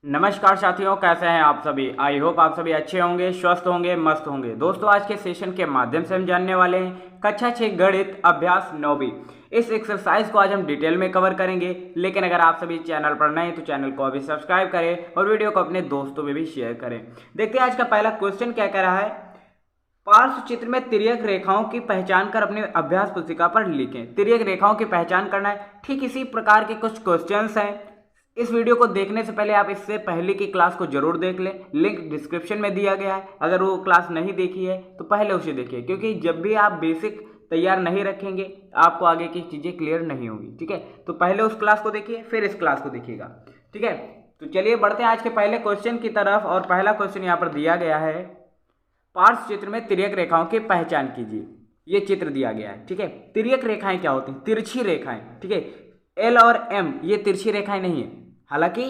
नमस्कार साथियों, कैसे हैं आप सभी। आई होप आप सभी अच्छे होंगे, स्वस्थ होंगे, मस्त होंगे। दोस्तों, आज के सेशन के माध्यम से हम जानने वाले हैं कक्षा 6 गणित अभ्यास 9वीं। इस एक्सरसाइज को आज हम डिटेल में कवर करेंगे, लेकिन अगर आप सभी चैनल पर नए हैं तो चैनल को अभी सब्सक्राइब करें और वीडियो को अपने दोस्तों में भी शेयर करें। देखते हैं आज का पहला क्वेश्चन क्या कह रहा है। पार्श्व चित्र में तिर्यक रेखाओं की पहचान कर अपने अभ्यास पुस्तिका पर लिखें। तिर्यक रेखाओं की पहचान करना है। ठीक इसी प्रकार के कुछ क्वेश्चंस हैं। इस वीडियो को देखने से पहले आप इससे पहले की क्लास को जरूर देख लें, लिंक डिस्क्रिप्शन में दिया गया है। अगर वो क्लास नहीं देखी है तो पहले उसे देखिए, क्योंकि जब भी आप बेसिक तैयार नहीं रखेंगे आपको आगे की चीज़ें क्लियर नहीं होगी। ठीक है, तो पहले उस क्लास को देखिए, फिर इस क्लास को देखिएगा। ठीक है, तो चलिए बढ़ते हैं आज के पहले क्वेश्चन की तरफ। और पहला क्वेश्चन यहाँ पर दिया गया है, पार्श्व चित्र में तिर्यक रेखाओं की पहचान कीजिए। ये चित्र दिया गया है। ठीक है, तिर्यक रेखाएं क्या होती हैं? तिरछी रेखाएं। ठीक है, एल और एम ये तिरछी रेखाएं नहीं है, हालांकि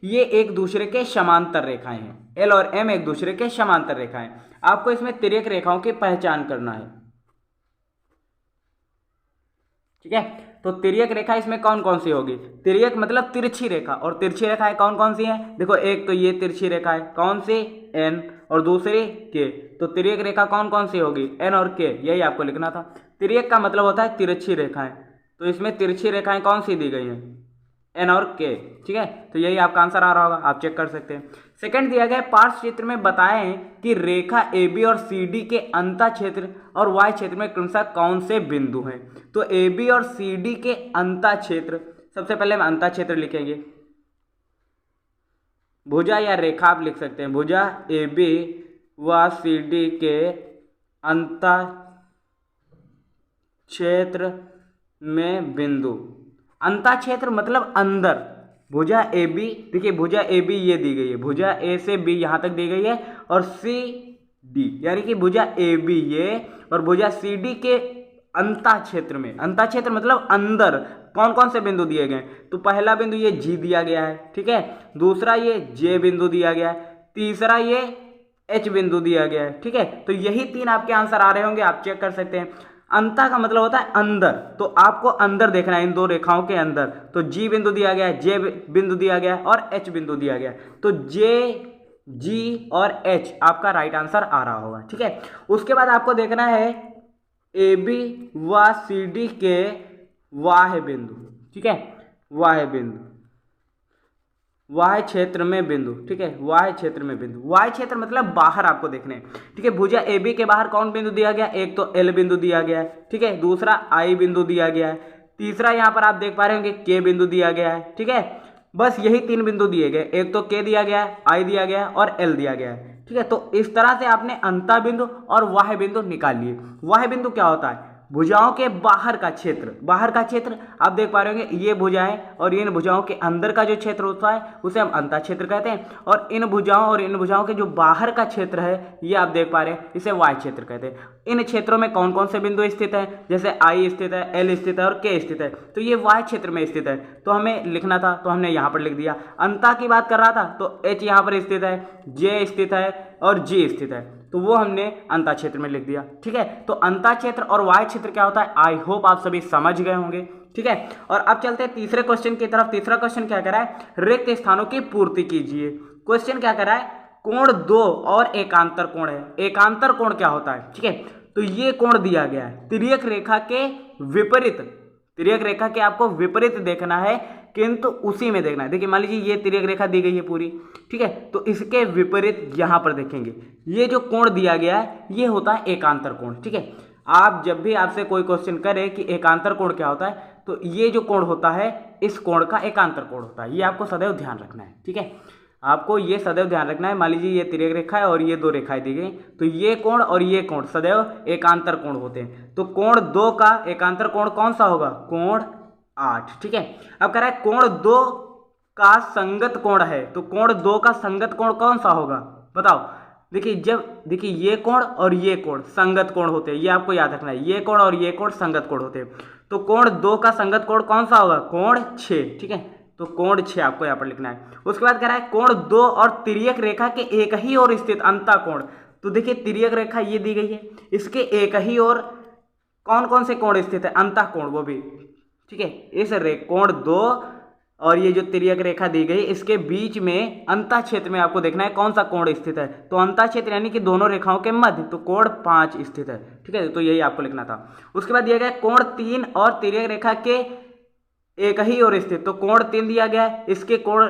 ये एक दूसरे के समांतर रेखाएं हैं। एल और एम एक दूसरे के समांतर रेखाएं। आपको इसमें तिर्यक रेखाओं की पहचान करना है। ठीक है, तो तिर्यक रेखा इसमें कौन कौन सी होगी? तिर्यक मतलब तिरछी रेखा, और तिरछी रेखाएं कौन कौन सी हैं? देखो, एक तो ये तिरछी रेखा है, कौन सी? एन, और दूसरी के। तो तिर्यक रेखा कौन कौन सी होगी? एन और के, यही आपको लिखना था। तिर्यक का मतलब होता है तिरछी रेखाएं, तो इसमें तिरछी रेखाएं कौन सी दी गई हैं? एन और के। ठीक है, तो यही आपका आंसर आ रहा होगा, आप चेक कर सकते हैं। सेकंड दिया गया, पार्श्व चित्र में बताएं कि रेखा ए बी और सी डी के अंतः क्षेत्र और वाय क्षेत्र में क्रमशः कौन से बिंदु हैं? तो ए बी और सी डी के अंतः क्षेत्र, सबसे पहले हम अंतः क्षेत्र लिखेंगे। भुजा या रेखा आप लिख सकते हैं। भुजा ए बी व सी डी के अंतः क्षेत्र में बिंदु। अंतः क्षेत्र मतलब अंदर। भुजा ए बी, देखिए भुजा ए बी ये दी गई है, भुजा ए से बी यहां तक दी गई है, और सी डी यानी कि भुजा ए बी ये और भुजा सी डी के अंतः क्षेत्र में। अंतः क्षेत्र मतलब अंदर कौन कौन से बिंदु दिए गए? तो पहला बिंदु ये जी दिया गया है। ठीक है, दूसरा ये जे बिंदु दिया गया है, तीसरा ये एच बिंदु दिया गया है। ठीक है, तो यही तीन आपके आंसर आ रहे होंगे, आप चेक कर सकते हैं। अंतः का मतलब होता है अंदर, तो आपको अंदर देखना है, इन दो रेखाओं के अंदर। तो जी बिंदु दिया गया है, जे बिंदु दिया गया है और एच बिंदु दिया गया है। तो जे, जी और एच आपका राइट आंसर आ रहा होगा। ठीक है, उसके बाद आपको देखना है ए बी व सी डी के वाह्य बिंदु। ठीक है, वाह्य बिंदु, वाह्य क्षेत्र में बिंदु। ठीक है, वाह्य क्षेत्र में बिंदु। वाह्य क्षेत्र मतलब बाहर आपको देखने हैं। ठीक है, भुजा ए बी के बाहर कौन बिंदु दिया गया? एक तो एल बिंदु दिया गया है। ठीक है, दूसरा आई बिंदु दिया गया है, तीसरा यहां पर आप देख पा रहे होंगे के बिंदु दिया गया है। ठीक है, बस यही तीन बिंदु दिए गए, एक तो के दिया गया है, आई दिया गया है और एल दिया गया है। ठीक है, तो इस तरह से आपने अंतः बिंदु और वाह्य बिंदु निकाल लिए। वाह्य बिंदु क्या होता है? भुजाओं के बाहर का क्षेत्र। बाहर का क्षेत्र आप देख पा रहे होंगे, ये भुजाएं और इन भुजाओं के अंदर का जो क्षेत्र होता है उसे हम अंतः क्षेत्र कहते हैं, और इन भुजाओं और इन भुजाओं के जो बाहर का क्षेत्र है ये आप देख पा रहे हैं, इसे वाह्य क्षेत्र कहते हैं। इन क्षेत्रों में कौन कौन से बिंदु स्थित है? जैसे आई स्थित है, एल स्थित है और के स्थित है, तो ये वाह्य क्षेत्र में स्थित है। तो हमें लिखना था तो हमने यहाँ पर लिख दिया। अंतः की बात कर रहा था तो एच यहाँ पर स्थित है, जे स्थित है और जी स्थित है, तो वो हमने अंतः क्षेत्र में लिख दिया। ठीक है, तो अंतः क्षेत्र और वाह्य क्षेत्र क्या होता है, आई होप आप सभी समझ गए होंगे। ठीक है, और अब चलते हैं तीसरे क्वेश्चन की तरफ। तीसरा क्वेश्चन क्या कर रहा है? रिक्त स्थानों की पूर्ति कीजिए। क्वेश्चन क्या कर रहा है? कोण दो और एकांतर कोण है। एकांतर कोण क्या होता है? ठीक है, तो ये कोण दिया गया है तिर्यक रेखा के विपरीत। तिर्यक रेखा के आपको विपरीत देखना है, किंतु उसी में देखना है। देखिए, मान लीजिए ये तिर्यक रेखा दी गई है पूरी। ठीक है, तो इसके विपरीत यहां पर देखेंगे, ये जो कोण दिया गया है ये होता है एकांतर कोण। ठीक है, आप जब भी आपसे कोई क्वेश्चन करे कि एकांतर कोण क्या होता है, तो ये जो कोण होता है इस कोण का एकांतर कोण होता है। ये आपको सदैव ध्यान रखना है। ठीक है, आपको ये सदैव ध्यान रखना है। मान लीजिए ये तिर्यक रेखा है और ये दो रेखाएं दी गई, तो ये कोण और ये कोण सदैव एकांतर कोण होते हैं। तो कोण दो का एकांतर कोण कौन सा होगा? कोण 8। ठीक है, अब कह रहा है कोण दो का संगत कोण है, तो कोण दो का संगत कोण कौन सा होगा? बताओ। देखिए ये कोण और ये कोण संगत कोण होते हैं, ये आपको याद रखना है। ये कोण और ये कोण संगत कोण होते हैं, तो कोण दो का संगत कोण कौन सा होगा? कोण 6। ठीक है, तो कोण 6 आपको यहाँ पर लिखना है। उसके बाद कह रहा है कोण दो और तिर्यक रेखा के एक ही ओर स्थित अंतः कोण। तो देखिए तिर्यक रेखा ये दी गई है, इसके एक ही ओर कौन कौन से कोण स्थित है? अंतः कोण वो भी। ठीक है, इस कोण दो और ये जो तिर्यक रेखा दी गई इसके बीच में अंतः क्षेत्र में आपको देखना है कौन सा कोण स्थित है। तो अंतः क्षेत्र यानी कि दोनों रेखाओं के मध्य, तो कोण 5 स्थित है। ठीक है, तो यही आपको लिखना था। उसके बाद दिया गया कोण 3 और तिर्यक रेखा के एक ही ओर स्थित, तो कोण 3 दिया गया है, इसके कोण,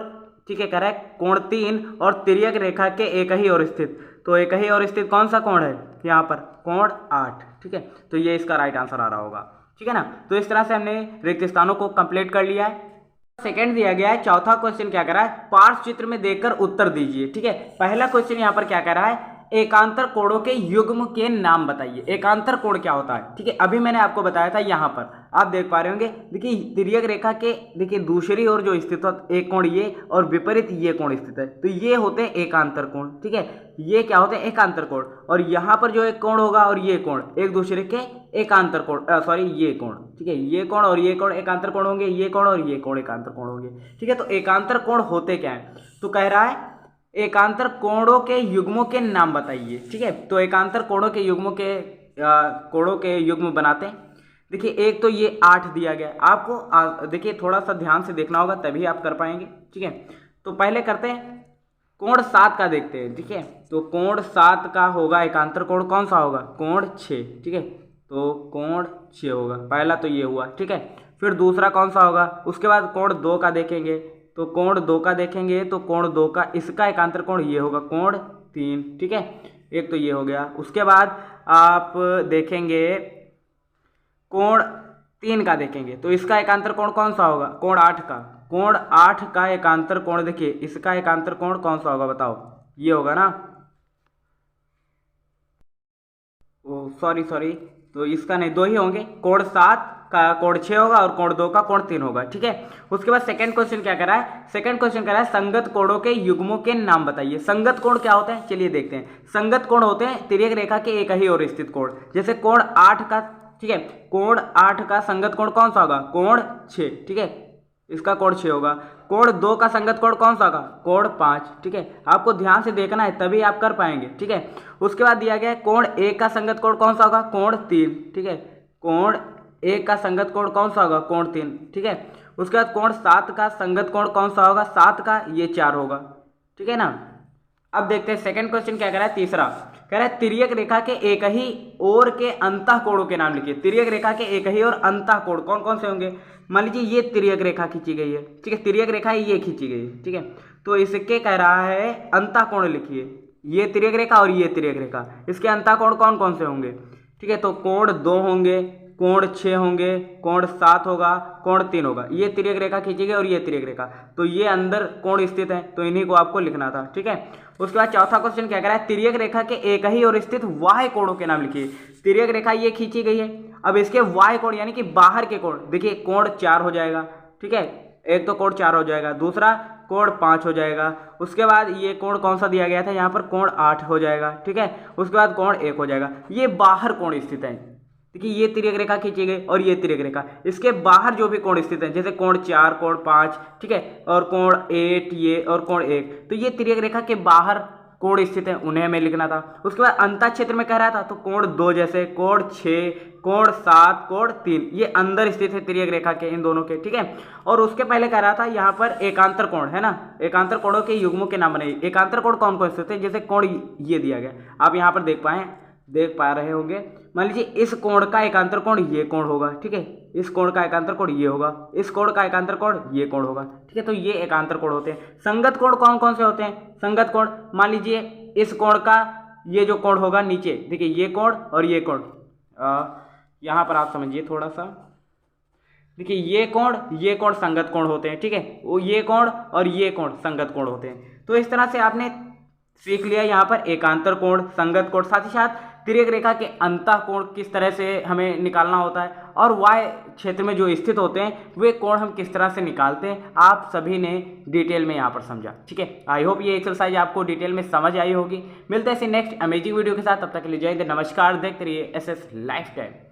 ठीक है, करेक्ट, कोण 3 और तिर्यक रेखा के एक ही ओर स्थित, तो एक ही ओर स्थित कौन सा कोण है यहाँ पर, कोण 8। ठीक है, तो ये इसका राइट आंसर आ रहा होगा। ठीक है ना, तो इस तरह से हमने रिक्त स्थानों को कंप्लीट कर लिया है। सेकंड दिया गया है, चौथा क्वेश्चन क्या कर रहा है, पार्श्व चित्र में देखकर उत्तर दीजिए। ठीक है, पहला क्वेश्चन यहाँ पर क्या कर रहा है, एकांतर कोणों के युग्म के नाम बताइए। एकांतर कोण क्या होता है, ठीक है, अभी मैंने आपको बताया था, यहाँ पर आप देख पा रहे होंगे। देखिए तिर्यक रेखा के, देखिए दूसरी ओर जो स्थित है एक कोण ये, और विपरीत ये कोण स्थित है, तो ये होते हैं एकांतर कोण। ठीक है, ये क्या होते हैं, एकांतर कोण। और यहाँ पर जो एक कोण होगा और ये कोण एक दूसरे के एकांतर कोण, सॉरी ये कोण, ठीक है, ये कोण और ये कोण एकांतर कोण होंगे, ये कोण और ये कोण एकांतर कोण होंगे। ठीक है, तो एकांतर कोण होते क्या है, तो कह रहा है एकांतर कोणों के युग्मों के नाम बताइए। ठीक है, तो एकांतर कोणों के युग्मों के कोणों के युग्म बनाते हैं। देखिए एक तो ये 8 दिया गया, आपको देखिए थोड़ा सा ध्यान से देखना होगा तभी आप कर पाएंगे। ठीक है, तो पहले करते हैं कोण 7 का देखते हैं। ठीक है, तो कोण 7 का होगा एकांतर कोण कौन सा होगा, कोण 6। ठीक है, तो कोण 6 होगा, पहला तो ये हुआ। ठीक है, फिर दूसरा कौन सा होगा, उसके बाद कोण 2 का देखेंगे, तो कोण 2 का देखेंगे, तो कोण 2 का इसका एकांतर कोण ये होगा कोण 3। ठीक है, एक तो ये हो गया। उसके बाद आप देखेंगे कोण 3 का देखेंगे, तो इसका एकांतर कोण कौन सा होगा, कोण 8 का। कोण 8 का एकांतर कोण देखिए, इसका एकांतर कोण कौन सा होगा बताओ, ये होगा ना, ओ सॉरी, तो इसका नहीं, 2 ही होंगे, कोण 7 का कोण 6 होगा और कोण 2 का कोण 3 होगा। ठीक है, उसके बाद सेकंड क्वेश्चन क्या कर रहा है, सेकंड क्वेश्चन कर रहा है संगत कोणों के युग्मों के नाम बताइए। संगत कोण क्या होते हैं, चलिए देखते हैं। संगत कोण होते हैं तिर्यक रेखा के एक ही ओर स्थित कोण, जैसे कोण 8 का, ठीक है, कोण 8 का संगत कोण कौन सा होगा, कोण 6। ठीक है, इसका कोण 6 होगा। कोण 2 का संगत कोण कौन सा होगा, कोण 5। ठीक है, आपको ध्यान से देखना है तभी आप कर पाएंगे। ठीक है, उसके बाद दिया गया है कोण 1 का संगत कोण कौन सा होगा, कोण 3। ठीक है, कोण 1 का संगत कोण कौन सा होगा, कोण 3। ठीक है, उसके बाद कोण 7 का संगत कोण कौन सा होगा, 7 का ये 4 होगा। ठीक है ना, अब देखते हैं सेकंड क्वेश्चन क्या कह रहा है, तीसरा कह रहा है तिर्यक रेखा के एक ही ओर के अंतः कोणों के नाम लिखिए। तिर्यक रेखा के एक ही ओर अंतः कोण कौन कौन से होंगे, मान लीजिए ये तिर्यक रेखा खींची गई है। ठीक है, तिर्यक रेखा ये खींची गई है। ठीक है, तो इसके कह रहा है अंतः कोण लिखिए, ये तिर्यक रेखा और ये तिर्यक रेखा, इसके अंतः कोण कौन कौन से होंगे। ठीक है, तो कोण 2 होंगे, कोण 6 होंगे, कोण 7 होगा, कोण 3 होगा। ये तिर्यक रेखा खींची गई और ये तिर्यक रेखा, तो ये अंदर कोण स्थित है, तो इन्हीं को आपको लिखना था। ठीक है, उसके बाद चौथा क्वेश्चन क्या कह रहा है, तिर्यक रेखा के एक ही ओर स्थित वाह्य कोणों के नाम लिखिए। तिर्यक रेखा ये खींची गई है, अब इसके वाह्य कोण यानी कि बाहर के कोण, देखिए कोण 4 हो जाएगा। ठीक है, एक तो कोण 4 हो जाएगा, दूसरा कोण 5 हो जाएगा। उसके बाद ये कोण कौन सा दिया गया था, यहाँ पर कोण 8 हो जाएगा। ठीक है, उसके बाद कोण 1 हो जाएगा। ये बाहर कोण स्थित है। देखिए ये तिर्यक रेखा खींची गई और ये तिर्यक रेखा, इसके बाहर जो भी कोण स्थित है, जैसे कोण 4, कोण 5, ठीक है, और कोण 8 ये और कोण 1, तो ये तिर्यक रेखा के बाहर कोण स्थित है, उन्हें हमें लिखना था। उसके बाद अंतः क्षेत्र में कह रहा था, तो कोण 2 जैसे कोण 6, कोण 7, कोण 3, ये अंदर स्थित है तिर्यक रेखा के, इन दोनों के। ठीक है, और उसके पहले कह रहा था यहाँ पर एकांतर कोण है ना, एकांतर कोणों के युग्मों के नाम बनाइए। एकांतर कोण कौन कौन स्थित है, जैसे कोण ये दिया गया, आप यहाँ पर देख पा रहे होंगे। मान लीजिए इस कोण का एकांतर कोण ये कोण होगा। ठीक है, इस कोण का एकांतर कोण ये होगा, इस कोण का एकांतर कोण ये कोण होगा। ठीक है, तो ये एकांतर कोण होते हैं। संगत कोण कौन कौन से होते हैं, संगत कोण मान लीजिए इस कोण का ये जो कोण होगा नीचे, देखिए ये कोण और ये कोण, यहाँ पर आप समझिए थोड़ा सा, देखिए ये कोण संगत कोण होते हैं। ठीक है, वो ये कोण और ये कोण संगत कोण होते हैं। तो इस तरह से आपने सीख लिया यहाँ पर एकांतर कोण, संगत कोण, साथ ही साथ तिर्यक रेखा के अंतः कोण किस तरह से हमें निकालना होता है, और वाय क्षेत्र में जो स्थित होते हैं वे कोण हम किस तरह से निकालते हैं, आप सभी ने डिटेल में यहाँ पर समझा। ठीक है, आई होप ये एक्सरसाइज आपको डिटेल में समझ आई होगी। मिलते हैं नेक्स्ट अमेजिंग वीडियो के साथ, तब तक के लिए जय हिंद, नमस्कार। देखते रहिए SS लाइफटाइम।